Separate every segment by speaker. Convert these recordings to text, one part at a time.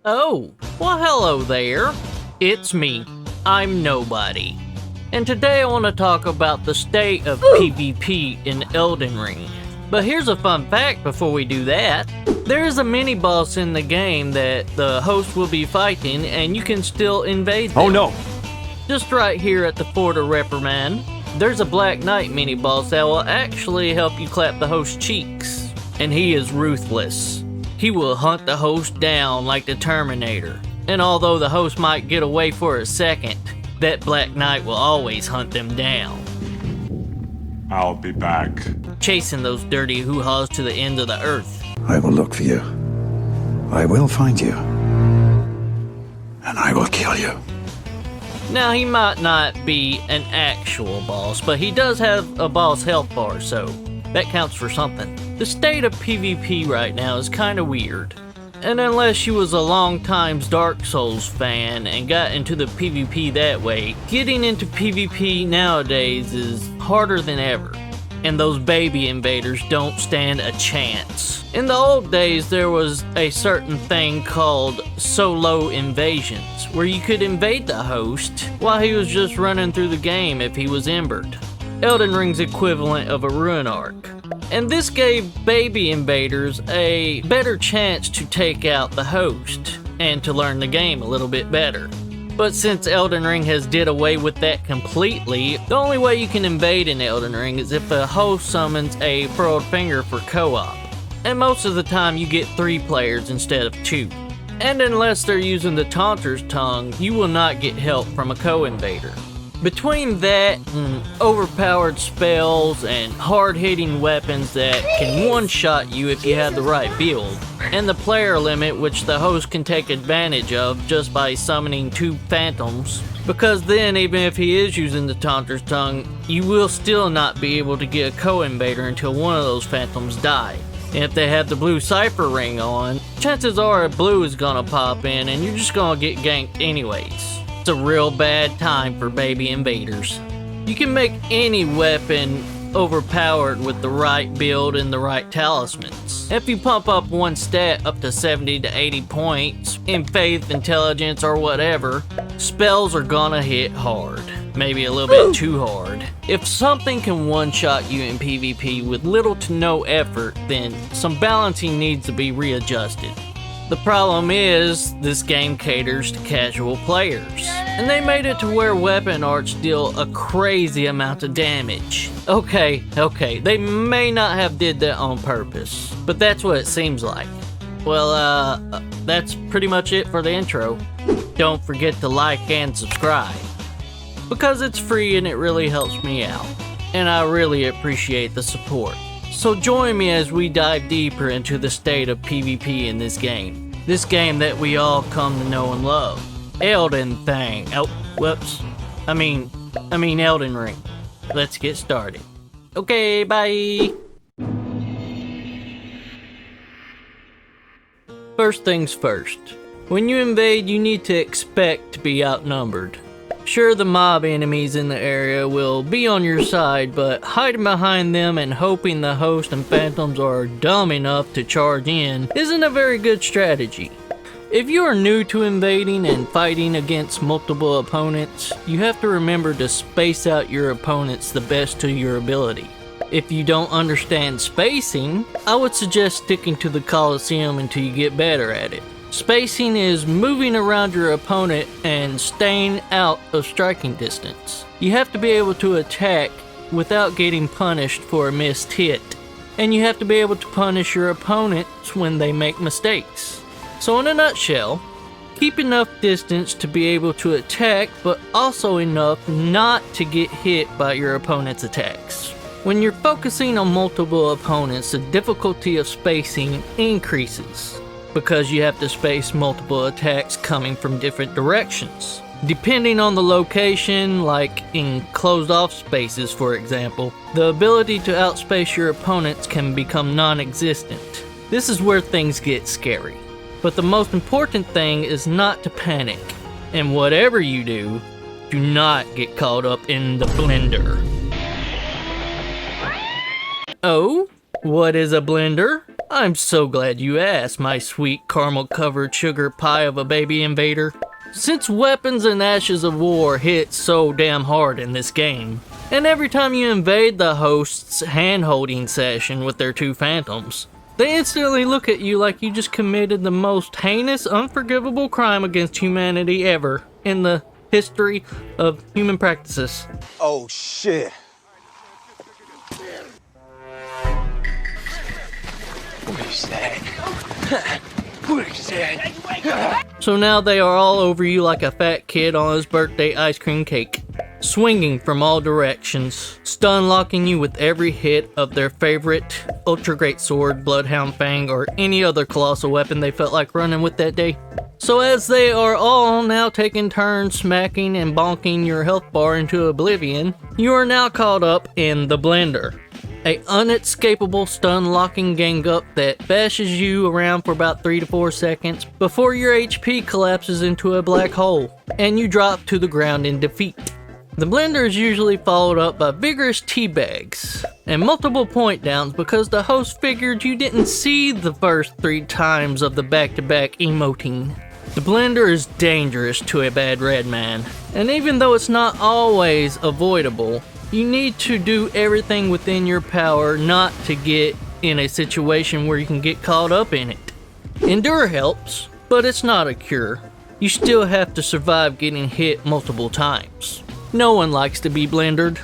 Speaker 1: Oh, well hello there. It's me. I'm Nobody. And today I want to talk about the state of PvP in Elden Ring. But here's a fun fact before we do that. There is a mini-boss in the game that the host will be fighting and you can still invade them.
Speaker 2: Oh no!
Speaker 1: Just right here at the Fort of Reprimand, there's a Black Knight mini-boss that will actually help you clap the host's cheeks. And he is ruthless. He will hunt the host down like the Terminator. And although the host might get away for a second, that Black Knight will always hunt them down.
Speaker 2: I'll be back.
Speaker 1: Chasing those dirty hoo-haws to the end of the earth.
Speaker 3: I will look for you. I will find you. And I will kill you.
Speaker 1: Now, he might not be an actual boss, but he does have a boss health bar, so that counts for something. The state of PvP right now is kinda weird. And unless you was a long-time Dark Souls fan and got into the PvP that way, getting into PvP nowadays is harder than ever. And those baby invaders don't stand a chance. In the old days, there was a certain thing called solo invasions, where you could invade the host while he was just running through the game if he was embered. Elden Ring's equivalent of a ruin arc. And this gave baby invaders a better chance to take out the host and to learn the game a little bit better. But since Elden Ring has did away with that completely, the only way you can invade in Elden Ring is if a host summons a furrowed finger for co-op. And most of the time you get 3 players instead of 2. And unless they're using the taunters tongue, you will not get help from a co-invader. Between that and overpowered spells and hard-hitting weapons that can one-shot you if you have the right build, and the player limit which the host can take advantage of just by summoning 2 phantoms, because then even if he is using the taunter's tongue, you will still not be able to get a co-invader until one of those phantoms die. And if they have the blue cipher ring on, chances are a blue is gonna pop in and you're just gonna get ganked anyways. It's a real bad time for baby invaders. You can make any weapon overpowered with the right build and the right talismans. If you pump up one stat up to 70 to 80 points in faith, intelligence, or whatever, spells are gonna hit hard. Maybe a little bit too hard. If something can one-shot you in PvP with little to no effort, then some balancing needs to be readjusted. The problem is, this game caters to casual players, and they made it to where weapon arts deal a crazy amount of damage. Okay, they may not have did that on purpose, but that's what it seems like. Well, that's pretty much it for the intro. Don't forget to like and subscribe, because it's free and it really helps me out, and I really appreciate the support. So join me as we dive deeper into the state of PvP in this game. This game that we all come to know and love. Elden thing. Oh, whoops. I mean Elden Ring. Let's get started. Okay, bye! First things first. When you invade, you need to expect to be outnumbered. Sure, the mob enemies in the area will be on your side, but hiding behind them and hoping the host and phantoms are dumb enough to charge in isn't a very good strategy. If you are new to invading and fighting against multiple opponents, you have to remember to space out your opponents the best to your ability. If you don't understand spacing, I would suggest sticking to the Colosseum until you get better at it. Spacing is moving around your opponent and staying out of striking distance. You have to be able to attack without getting punished for a missed hit. And you have to be able to punish your opponents when they make mistakes. So in a nutshell, keep enough distance to be able to attack, but also enough not to get hit by your opponent's attacks. When you're focusing on multiple opponents, the difficulty of spacing increases, because you have to space multiple attacks coming from different directions. Depending on the location, like in closed off spaces for example, the ability to outspace your opponents can become non-existent. This is where things get scary. But the most important thing is not to panic, and whatever you do not get caught up in the blender. Oh? What is a blender? I'm so glad you asked, my sweet caramel-covered sugar pie of a baby invader. Since weapons and ashes of war hit so damn hard in this game, and every time you invade the host's hand-holding session with their two phantoms, they instantly look at you like you just committed the most heinous, unforgivable crime against humanity ever in the history of human practices.
Speaker 4: Oh shit.
Speaker 1: So now they are all over you like a fat kid on his birthday ice cream cake, swinging from all directions, stun locking you with every hit of their favorite ultra great sword, bloodhound fang, or any other colossal weapon they felt like running with that day. So as they are all now taking turns smacking and bonking your health bar into oblivion, you are now caught up in the blender. A unescapable stun-locking gang up that bashes you around for about 3 to 4 seconds before your HP collapses into a black hole, and you drop to the ground in defeat. The blender is usually followed up by vigorous teabags and multiple point downs because the host figured you didn't see the first 3 times of the back-to-back emoting. The blender is dangerous to a bad red man, and even though it's not always avoidable, you need to do everything within your power not to get in a situation where you can get caught up in it. Endure helps, but it's not a cure. You still have to survive getting hit multiple times. No one likes to be blendered,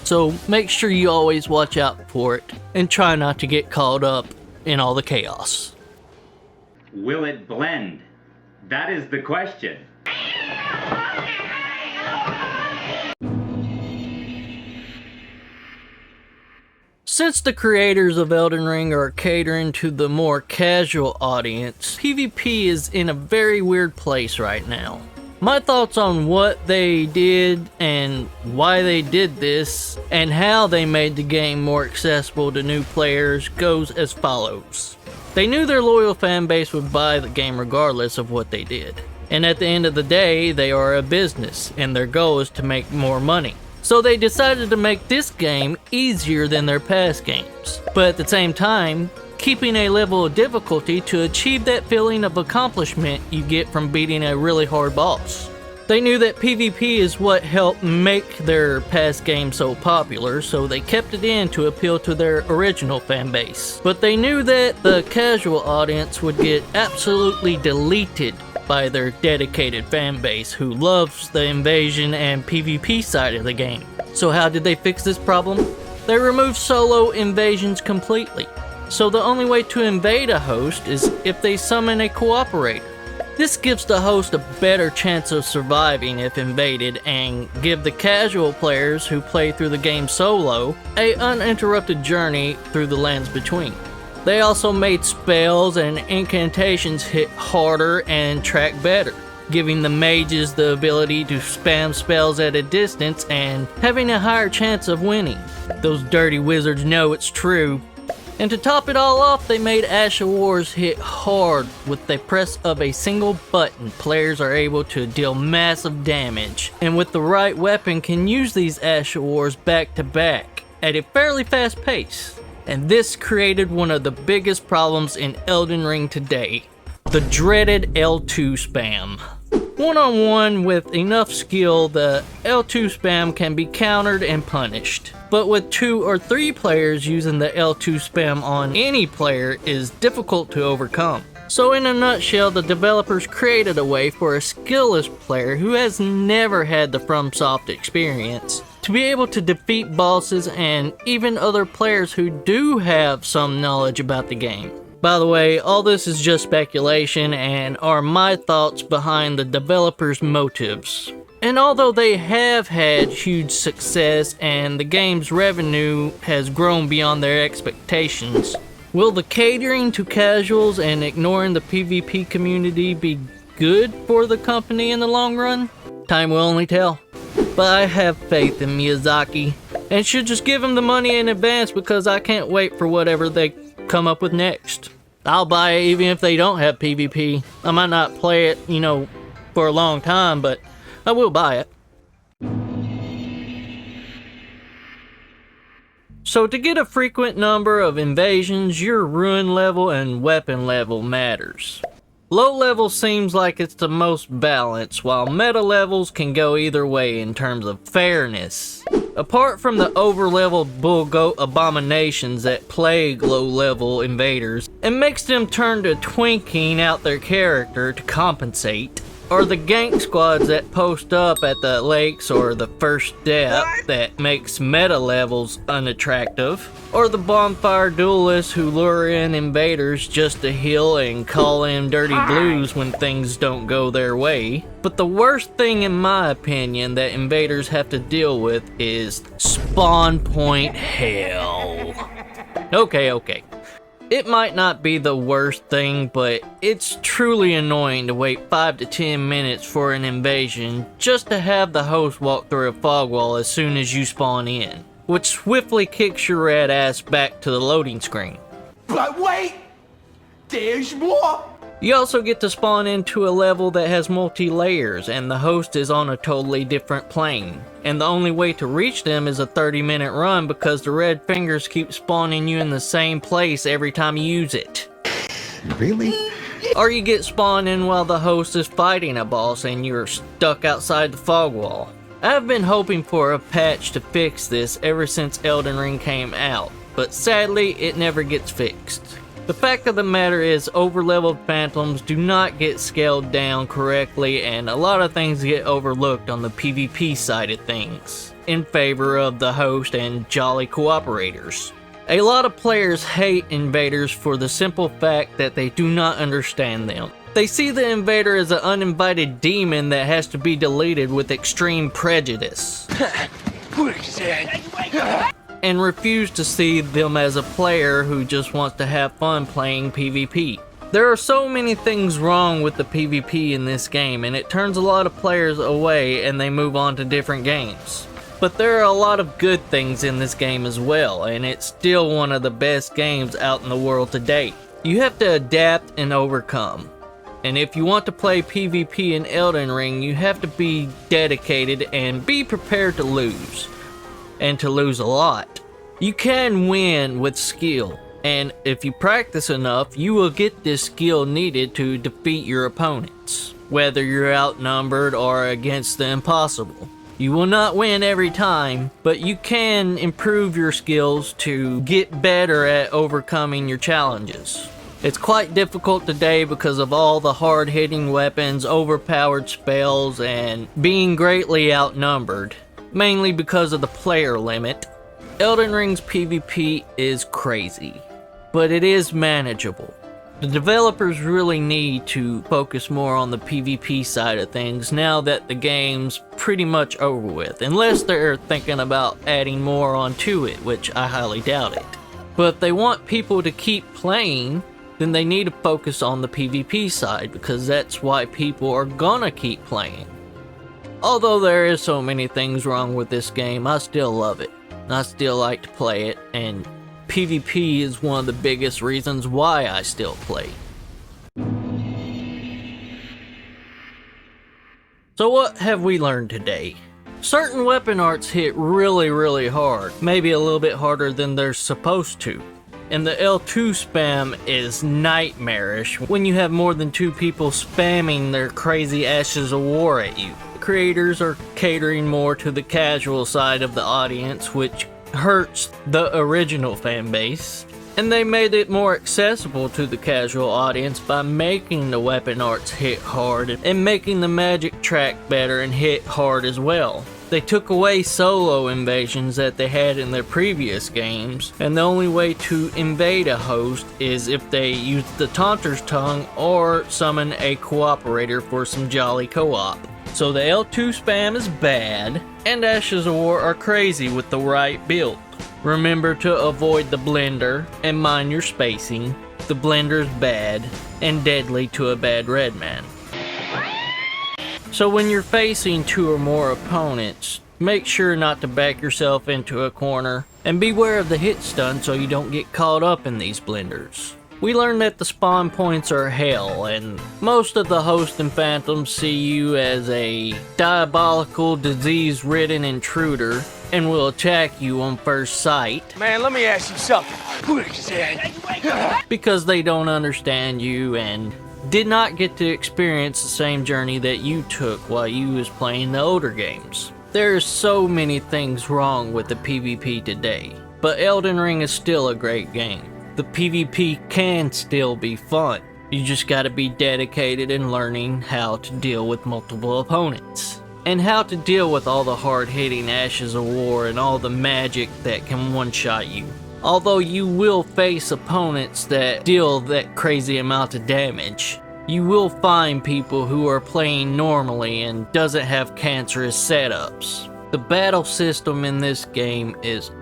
Speaker 1: so make sure you always watch out for it and try not to get caught up in all the chaos.
Speaker 5: Will it blend? That is the question.
Speaker 1: Since the creators of Elden Ring are catering to the more casual audience, PvP is in a very weird place right now. My thoughts on what they did and why they did this and how they made the game more accessible to new players goes as follows. They knew their loyal fan base would buy the game regardless of what they did. And at the end of the day, they are a business and their goal is to make more money. So they decided to make this game easier than their past games, but at the same time, keeping a level of difficulty to achieve that feeling of accomplishment you get from beating a really hard boss. They knew that PvP is what helped make their past game so popular, so they kept it in to appeal to their original fan base. But they knew that the casual audience would get absolutely deleted by their dedicated fan base who loves the invasion and PvP side of the game. So how did they fix this problem? They removed solo invasions completely. So the only way to invade a host is if they summon a cooperator. This gives the host a better chance of surviving if invaded and give the casual players who play through the game solo an uninterrupted journey through the lands between. They also made spells and incantations hit harder and track better, giving the mages the ability to spam spells at a distance and having a higher chance of winning. Those dirty wizards know it's true. And to top it all off, they made Asha Wars hit hard. With the press of a single button, players are able to deal massive damage, and with the right weapon can use these Asha Wars back to back at a fairly fast pace. And this created one of the biggest problems in Elden Ring today, the dreaded L2 spam. One-on-one with enough skill, the L2 spam can be countered and punished. But with 2 or 3 players using the L2 spam on any player is difficult to overcome. So in a nutshell, the developers created a way for a skillless player who has never had the FromSoft experience to be able to defeat bosses and even other players who do have some knowledge about the game. By the way, all this is just speculation and are my thoughts behind the developers' motives. And although they have had huge success and the game's revenue has grown beyond their expectations, will the catering to casuals and ignoring the PvP community be good for the company in the long run? Time will only tell. But I have faith in Miyazaki and should just give him the money in advance because I can't wait for whatever they come up with next. I'll buy it even if they don't have PvP. I might not play it, for a long time, but I will buy it. So to get a frequent number of invasions, your ruin level and weapon level matters. Low level seems like it's the most balanced, while meta levels can go either way in terms of fairness. Apart from the over-level bull-goat abominations that plague low-level invaders and makes them turn to twinking out their character to compensate, or the gank squads that post up at the lakes or the first step that makes meta levels unattractive, or the bonfire duelists who lure in invaders just to heal and call in dirty blues when things don't go their way. But the worst thing in my opinion that invaders have to deal with is spawn point hell. Okay. It might not be the worst thing, but it's truly annoying to wait 5 to 10 minutes for an invasion just to have the host walk through a fog wall as soon as you spawn in, which swiftly kicks your red ass back to the loading screen.
Speaker 4: But wait! There's more!
Speaker 1: You also get to spawn into a level that has multi-layers and the host is on a totally different plane. And the only way to reach them is a 30-minute run because the red fingers keep spawning you in the same place every time you use it.
Speaker 3: Really?
Speaker 1: Or you get spawned in while the host is fighting a boss and you're stuck outside the fog wall. I've been hoping for a patch to fix this ever since Elden Ring came out, but sadly it never gets fixed. The fact of the matter is over-leveled phantoms do not get scaled down correctly and a lot of things get overlooked on the PvP side of things, in favor of the host and jolly cooperators. A lot of players hate invaders for the simple fact that they do not understand them. They see the invader as an uninvited demon that has to be deleted with extreme prejudice. And refuse to see them as a player who just wants to have fun playing PvP. There are so many things wrong with the PvP in this game and it turns a lot of players away and they move on to different games. But there are a lot of good things in this game as well and it's still one of the best games out in the world to date. You have to adapt and overcome. And if you want to play PvP in Elden Ring, you have to be dedicated and be prepared to lose. And to lose a lot. You can win with skill, and if you practice enough, you will get this skill needed to defeat your opponents, whether you're outnumbered or against the impossible. You will not win every time, but you can improve your skills to get better at overcoming your challenges. It's quite difficult today because of all the hard-hitting weapons, overpowered spells, and being greatly outnumbered. Mainly because of the player limit. Elden Ring's PvP is crazy, but it is manageable. The developers really need to focus more on the PvP side of things now that the game's pretty much over with, unless they're thinking about adding more onto it, which I highly doubt it. But if they want people to keep playing, then they need to focus on the PvP side because that's why people are gonna keep playing. Although there is so many things wrong with this game, I still love it. I still like to play it, and PvP is one of the biggest reasons why I still play. So what have we learned today? Certain weapon arts hit really hard, maybe a little bit harder than they're supposed to. And the L2 spam is nightmarish when you have more than 2 people spamming their crazy Ashes of War at you. Creators are catering more to the casual side of the audience, which hurts the original fan base. And they made it more accessible to the casual audience by making the weapon arts hit hard and making the magic track better and hit hard as well. They took away solo invasions that they had in their previous games, and the only way to invade a host is if they use the taunter's tongue or summon a cooperator for some jolly co-op. So the L2 spam is bad, and Ashes of War are crazy with the right build. Remember to avoid the blender and mind your spacing. The blender's bad and deadly to a bad red man. So when you're facing 2 or more opponents, make sure not to back yourself into a corner and beware of the hit stun so you don't get caught up in these blenders. We learn that the spawn points are hell, and most of the host and phantoms see you as a diabolical, disease-ridden intruder and will attack you on first sight.
Speaker 4: Man, let me ask you something.
Speaker 1: Because they don't understand you and did not get to experience the same journey that you took while you was playing the older games. There's so many things wrong with the PvP today, but Elden Ring is still a great game. The PvP can still be fun. You just gotta be dedicated in learning how to deal with multiple opponents. And how to deal with all the hard-hitting Ashes of War and all the magic that can one-shot you. Although you will face opponents that deal that crazy amount of damage, you will find people who are playing normally and doesn't have cancerous setups. The battle system in this game is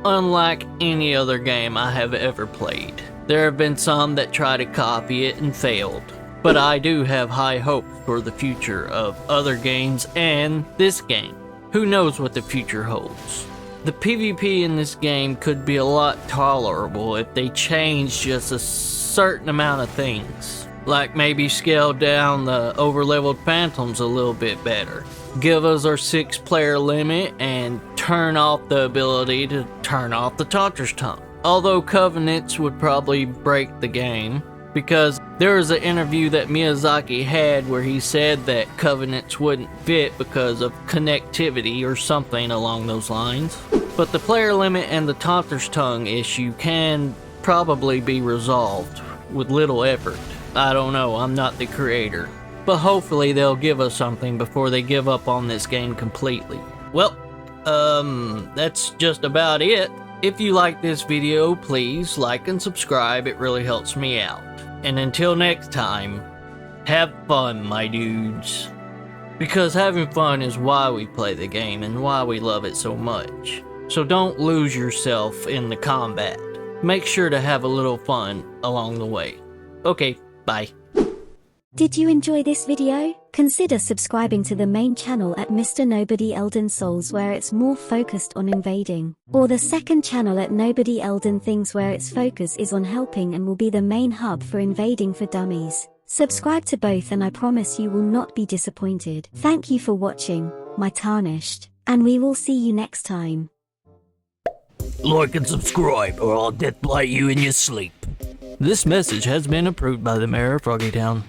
Speaker 1: unlike any other game I have ever played. There have been some that try to copy it and failed, but I do have high hopes for the future of other games and this game. Who knows what the future holds? The PvP in this game could be a lot tolerable if they changed just a certain amount of things. Like maybe scale down the overleveled phantoms a little bit better. Give us our 6-player limit and turn off the ability to turn off the taunter's tongue. Although covenants would probably break the game, because there was an interview that Miyazaki had where he said that covenants wouldn't fit because of connectivity or something along those lines. But the player limit and the taunter's tongue issue can probably be resolved with little effort. I don't know, I'm not the creator. But hopefully they'll give us something before they give up on this game completely. Well, that's just about it. If you like this video, please like and subscribe, it really helps me out. And until next time, have fun, my dudes. Because having fun is why we play the game and why we love it so much. So don't lose yourself in the combat. Make sure to have a little fun along the way. Okay, bye.
Speaker 6: Did you enjoy this video? Consider subscribing to the main channel at Mr. Nobody Elden Souls where it's more focused on invading. Or the second channel at Nobody Elden Things where its focus is on helping and will be the main hub for invading for dummies. Subscribe to both and I promise you will not be disappointed. Thank you for watching, my tarnished, and we will see you next time.
Speaker 1: Like and subscribe or I'll deathblight you in your sleep. This message has been approved by the Mayor of Froggytown.